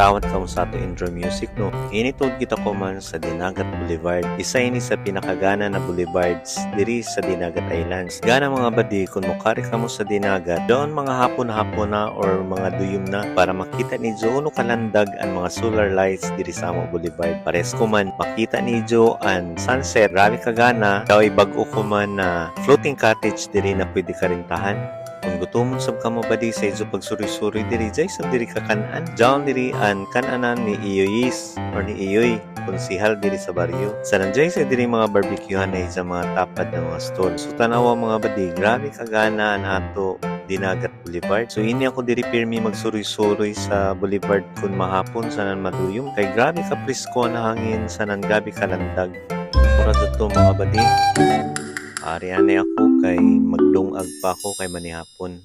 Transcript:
Sawat ka mo sa ato intro music no. Initod kita ko man sa Dinagat Boulevard. Isa ini sa pinakagana na boulevards diri sa Dinagat Islands. Gana mga badi kung mukari ka mo sa Dinagat, doon mga hapon-hapon na or mga duyom na para makita ni Jo no kalandag ang mga solar lights diri sa among boulevard. Pares ko man makita ni Jo ang sunset. Grabe kagana. Daw bag-o ko man na floating cottage diri na pwede ka rin tahan. Kung gutomon sab ka mo ba di sa iso pagsuri-suri diri jay sab diri ka kanan. Diyan diri an kananan ni Iyoyis or ni Iyoy konsihal diri sa baryo. Sa nandiyan sa diri mga barbecuehan na sa mga tapad ng mga stall. So tanawa mga badi, grabe kagana an ato Dinagat Boulevard. So ini ako diri pirmi magsuri-suri sa boulevard kun mahapon sanan maduyom kay grabe ka presko na hangin sanan grabe kalandag. Mura to mga badi. Ariyan ako kay magdungag pa ako kay manihapon.